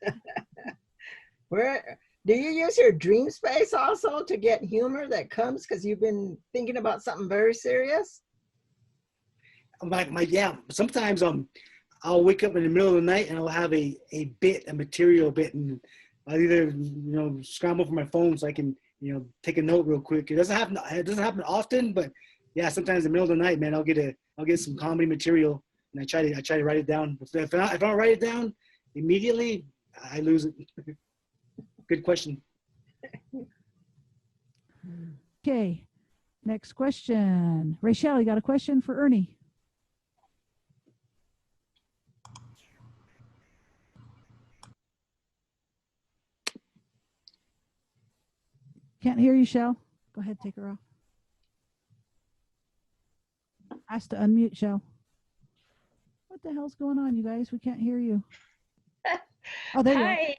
where do you use your dream space also to get humor that comes because you've been thinking about something very serious? Yeah. Sometimes I'll wake up in the middle of the night and I'll have a material bit, and I'll either scramble for my phone so I can take a note real quick. It doesn't happen often, but yeah, sometimes in the middle of the night, man, I'll get some comedy material and I try to write it down. If I don't write it down immediately, I lose it. Good question. Okay, next question. Rachel, you got a question for Ernie? Can't hear you, Shell. Go ahead, take her off. Ask to unmute, Shell. What the hell's going on, you guys? We can't hear you. Oh, there you are. Hi.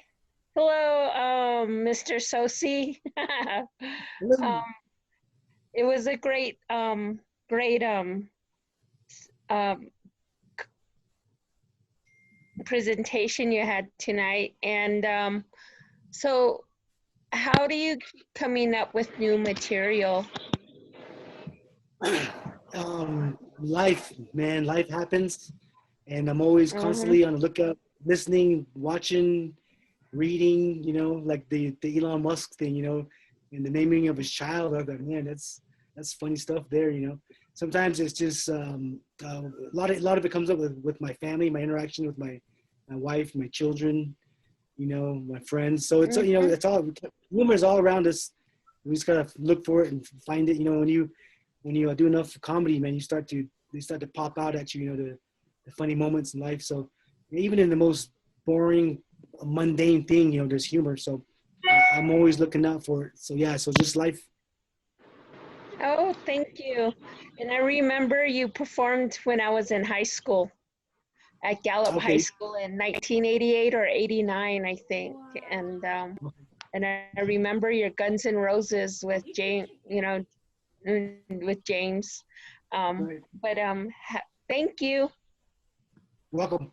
Hello, Mr. Tsosie. It was a great presentation you had tonight. And so how do you keep coming up with new material? Life, man, life happens. And I'm always constantly on the lookout, listening, watching, reading, like the Elon Musk thing, and the naming of his child. I thought, man, that's funny stuff there, Sometimes it's just a lot of it comes up with my family, my interaction with my wife, my children, my friends. So it's it's all, humor is all around us. We just gotta look for it and find it. When you do enough comedy, man, they start to pop out at you. The funny moments in life. So even in the most boring, mundane thing, there's humor. So I'm always looking out for it. So yeah, so just life. Oh, thank you. And I remember you performed when I was in high school at Gallup High School in 1988 or 89, I think. And I remember your Guns N' Roses with James, with James. Right. But thank you. Welcome.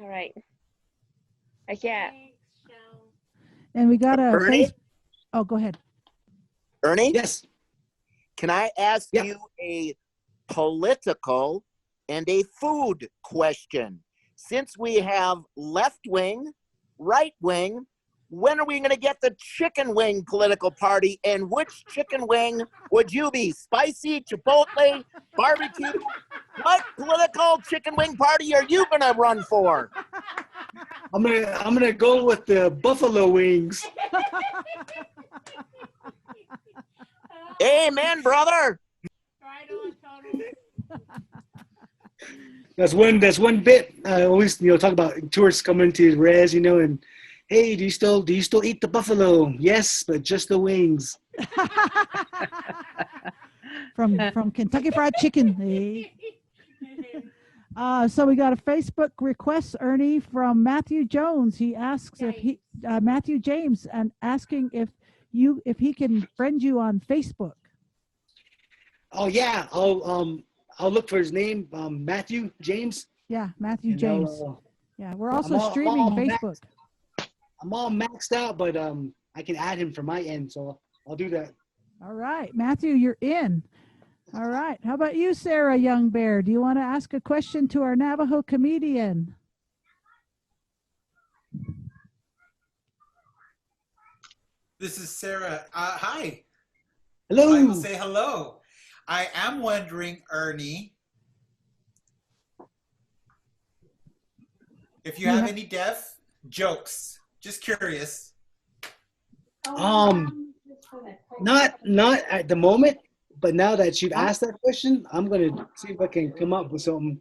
All right. Yeah. And we got a Ernie? Oh, go ahead. Ernie? Yes. Can I ask you a political and a food question? Since we have left wing, right wing, when are we going to get the chicken wing political party? And which chicken wing would you be? Spicy, chipotle, barbecue? What political chicken wing party are you going to run for? I'm gonna go with the buffalo wings. Amen, brother. That's one bit. I always talk about tourists coming to Res, and hey, do you still eat the buffalo? Yes, but just the wings. from Kentucky Fried Chicken. So we got a Facebook request, Ernie, from Matthew Jones. He asks if Matthew James, and asking if if he can friend you on Facebook. Oh yeah, I'll look for his name, Matthew James. Yeah, Matthew And James. Yeah, we're also I'm all streaming Facebook. I'm all maxed out, but I can add him from my end, so I'll do that. All right, Matthew, you're in. All right. How about you, Sarah Young Bear? Do you want to ask a question to our Navajo comedian? This is Sarah. Hi. Hello. I will say hello. I am wondering, Ernie, if you have any deaf jokes. Just curious. Not at the moment, but now that you've asked that question, I'm gonna see if I can come up with something.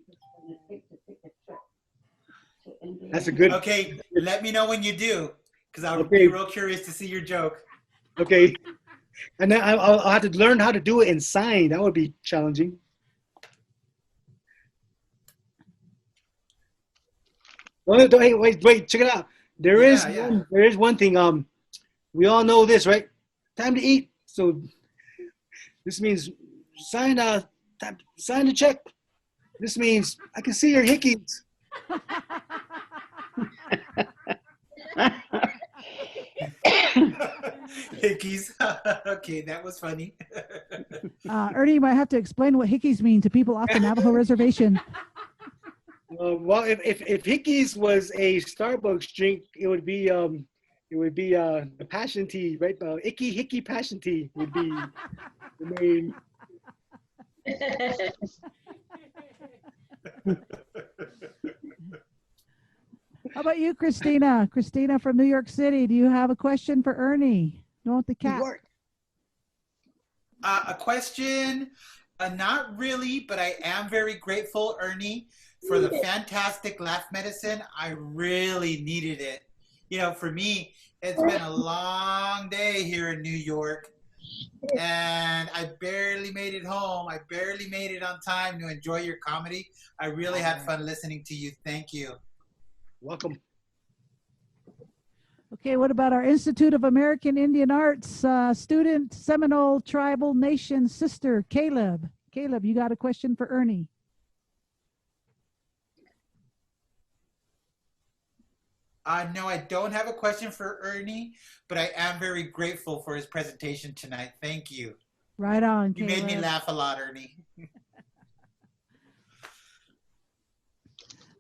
That's a good. Okay, let me know when you do, because I would be real curious to see your joke. Okay, and then I'll have to learn how to do it in sign. That would be challenging. Wait, check it out. There is one thing. We all know this, right? Time to eat. So this means sign the check. This means I can see your hickeys. Hickeys. Okay, that was funny. Ernie, you might have to explain what hickeys mean to people off the Navajo reservation. Well, if hickeys was a Starbucks drink, it would be the passion tea, right? Icky hickey passion tea would be the name. How about you, Christina? Christina from New York City. Do you have a question for Ernie? No, with the cat. A question, not really, but I am very grateful, Ernie, for the fantastic laugh medicine. I really needed it. You know, for me, it's been a long day here in New York, and I barely made it home. I barely made it on time to enjoy your comedy. I really had fun listening to you. Thank you. Welcome. Okay, what about our Institute of American Indian Arts student, Seminole Tribal Nation sister, Caleb? Caleb, you got a question for Ernie? No, I don't have a question for Ernie, but I am very grateful for his presentation tonight. Thank you. Right on, You Caleb. made me laugh a lot, Ernie.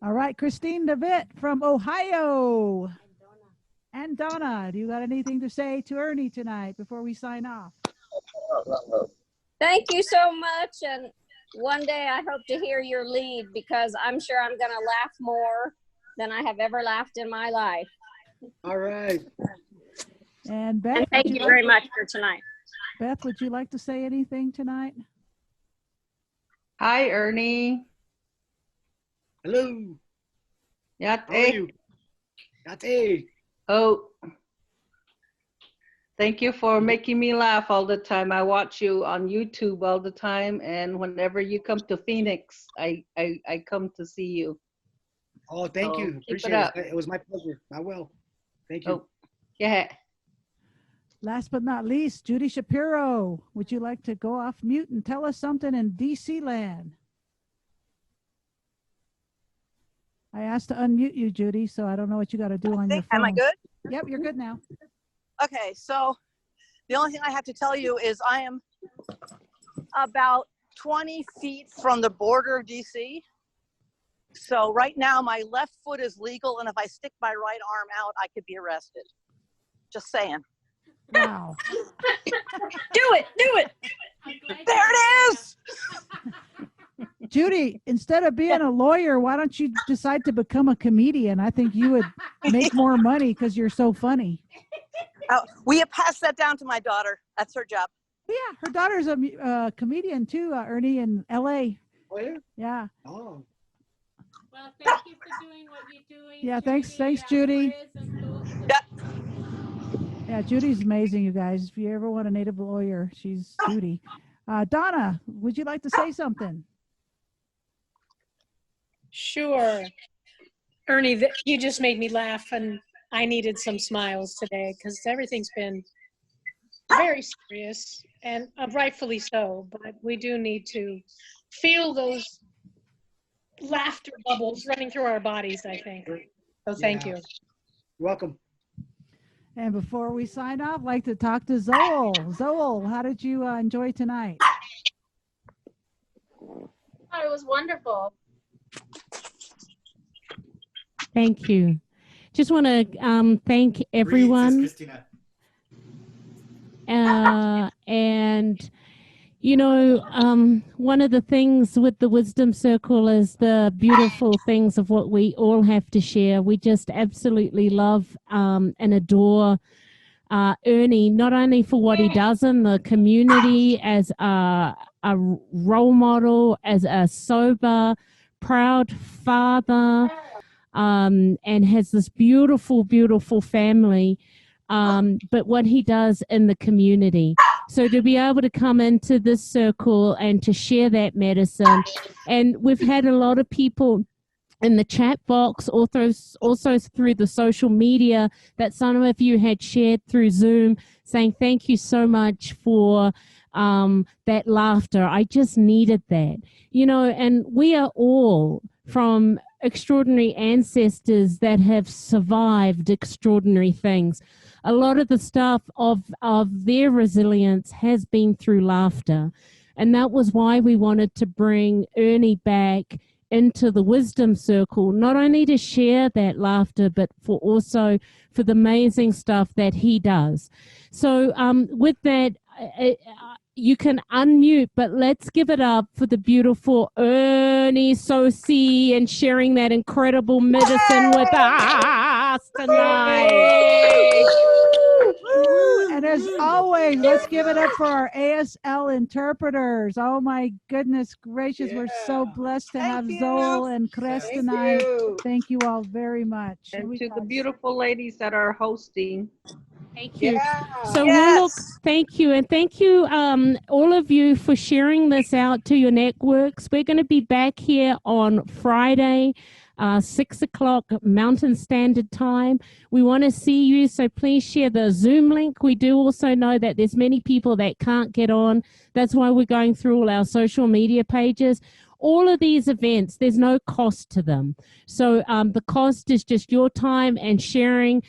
All right, Christine DeVitt from Ohio. And Donna, do you got anything to say to Ernie tonight before we sign off? Thank you so much. And one day I hope to hear your lead, because I'm sure I'm going to laugh more than I have ever laughed in my life. All right. And Beth, And thank you very much for tonight. Beth, would you like to say anything tonight? Hi, Ernie. Hello. Yate. How are you? Yate. Oh, thank you for making me laugh all the time. I watch you on YouTube all the time, and whenever you come to Phoenix, I come to see you. Oh, thank you. Appreciate it. It was my pleasure. I will. Thank you. Oh, yeah. Last but not least, Judy Shapiro. Would you like to go off mute and tell us something in DC land? I asked to unmute you, Judy, so I don't know what you got to do on your phone. Am I good? Yep, you're good now. Okay, so the only thing I have to tell you is I am about 20 feet from the border of DC. So right now my left foot is legal, and if I stick my right arm out, I could be arrested. Just saying. Wow. Do it. There it is. Judy, instead of being a lawyer, why don't you decide to become a comedian? I think you would make more money because you're so funny. We have passed that down to my daughter. That's her job. Yeah, her daughter's a comedian too, Ernie, in LA. Oh, yeah? Yeah. Oh. Well, thank you for doing what you're doing. Yeah, thanks, Judy. Yeah, Judy's amazing, you guys. If you ever want a native lawyer, she's Judy. Donna, would you like to say something? Sure. Ernie, you just made me laugh, and I needed some smiles today because everything's been very serious, and rightfully so, but we do need to feel those laughter bubbles running through our bodies, I think. So thank you. Welcome. And before we sign off, I'd like to talk to Zoel. Zoel, how did you enjoy tonight? It was wonderful. Thank you. Just want to thank everyone. And, you know, one of the things with the Wisdom Circle is the beautiful things of what we all have to share. We just absolutely love and adore Ernie, not only for what he does in the community as a role model, as a sober, proud father, and has this beautiful, beautiful family, but what he does in the community. So to be able to come into this circle and to share that medicine, and we've had a lot of people in the chat box, also through the social media that some of you had shared through Zoom, saying thank you so much for that laughter. I just needed that, you know, and we are all from extraordinary ancestors that have survived extraordinary things. A lot of the stuff of their resilience has been through laughter. And that was why we wanted to bring Ernie back into the Wisdom Circle, not only to share that laughter, but for also for the amazing stuff that he does. So with that, you can unmute, but let's give it up for the beautiful Ernie Tsosie and sharing that incredible medicine with us tonight. And as always, let's give it up for our ASL interpreters. Oh my goodness gracious, we're so blessed to have Zoel and Crest tonight. Thank you all very much. And to the beautiful ladies that are hosting. Thank you. So we'll look, thank you. And thank you, all of you, for sharing this out to your networks. We're going to be back here on Friday, 6 o'clock Mountain Standard Time. We want to see you, so please share the Zoom link. We do also know that there's many people that can't get on. That's why we're going through all our social media pages. All of these events, there's no cost to them. So the cost is just your time and sharing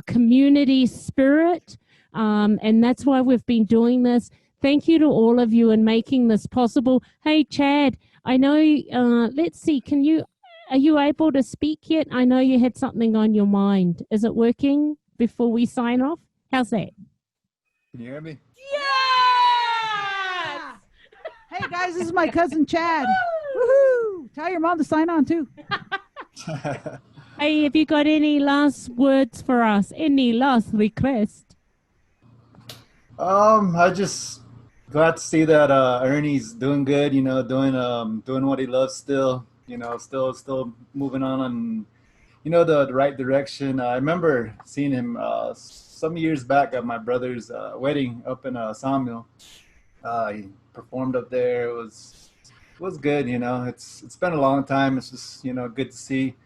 community spirit. And that's why we've been doing this. Thank you to all of you in making this possible. Hey, Chad, I know, let's see, are you able to speak yet? I know you had something on your mind. Is it working before we sign off? How's that? Can you hear me? Hey guys, this is my cousin Chad. Woohoo! Tell your mom to sign on too. Hey, have you got any last words for us? Any last request? I just glad to see that Ernie's doing good, you know, doing what he loves still, you know, still moving on, you know, the right direction. I remember seeing him some years back at my brother's wedding up in Sawmill. He performed up there. It was good, you know. It's been a long time. It's just, you know, good to see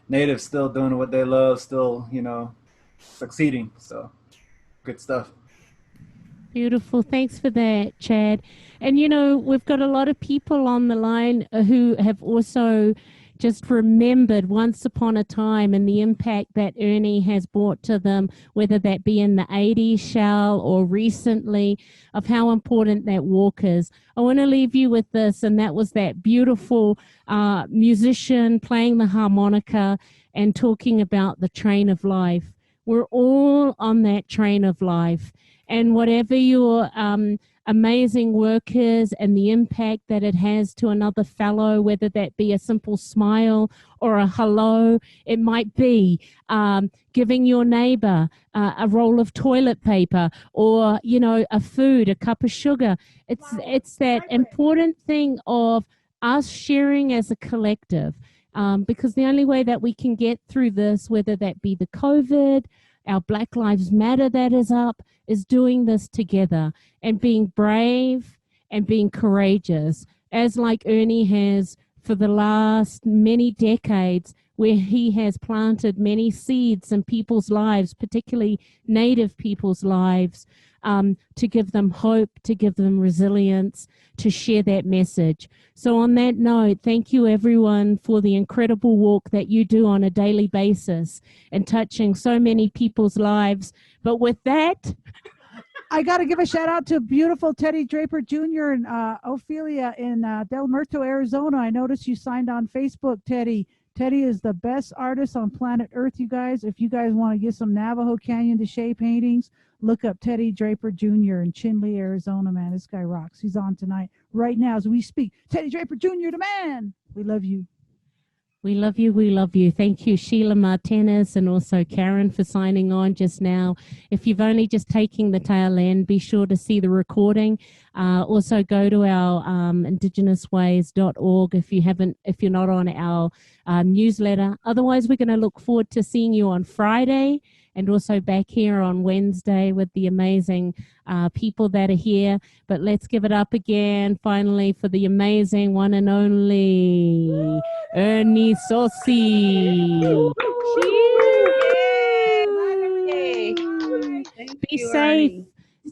natives still doing what they love, still, you know, succeeding. So good stuff. Beautiful. Thanks for that, Chad. And, you know, we've got a lot of people on the line who have also just remembered once upon a time and the impact that Ernie has brought to them, whether that be in the 80s, Shell, or recently, of how important that walk is. I want to leave you with this, and that was that beautiful musician playing the harmonica and talking about the train of life. We're all on that train of life. And whatever your amazing work is and the impact that it has to another fellow, whether that be a simple smile or a hello, it might be giving your neighbor a roll of toilet paper or, you know, a food, a cup of sugar. It's that important thing of us sharing as a collective, because the only way that we can get through this, whether that be the COVID, our Black Lives Matter that is up, is doing this together and being brave and being courageous, as like Ernie has for the last many decades. where he has planted many seeds in people's lives, particularly Native people's lives, to give them hope, to give them resilience, to share that message. So on that note, thank you everyone for the incredible work that you do on a daily basis and touching so many people's lives. But with that, I got to give a shout out to beautiful Teddy Draper Jr. and Ophelia in Del Muerto, Arizona. I noticed you signed on Facebook, Teddy. Teddy is the best artist on planet Earth, you guys. If you guys want to get some Navajo Canyon to Shea paintings, look up Teddy Draper Jr. in Chinle, Arizona, man. This guy rocks. He's on tonight, right now, as we speak. Teddy Draper Jr., the man. We love you. we love you. We love you. Thank you, Sheila Martinez, and also Karen for signing on just now. If you've only just taken the tail end, be sure to see the recording. Also, go to our IndigenousWays.org if you're not on our newsletter. Otherwise, we're going to look forward to seeing you on Friday and also back here on Wednesday with the amazing people that are here. But let's give it up again, finally, for the amazing one and only Ernie Tsosie. Be safe.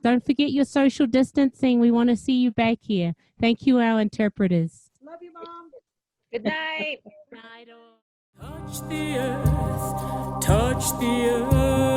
Don't forget your social distancing. We want to see you back here. Thank you, our interpreters. Love you, Mom. Good night. Touch the earth, touch the earth.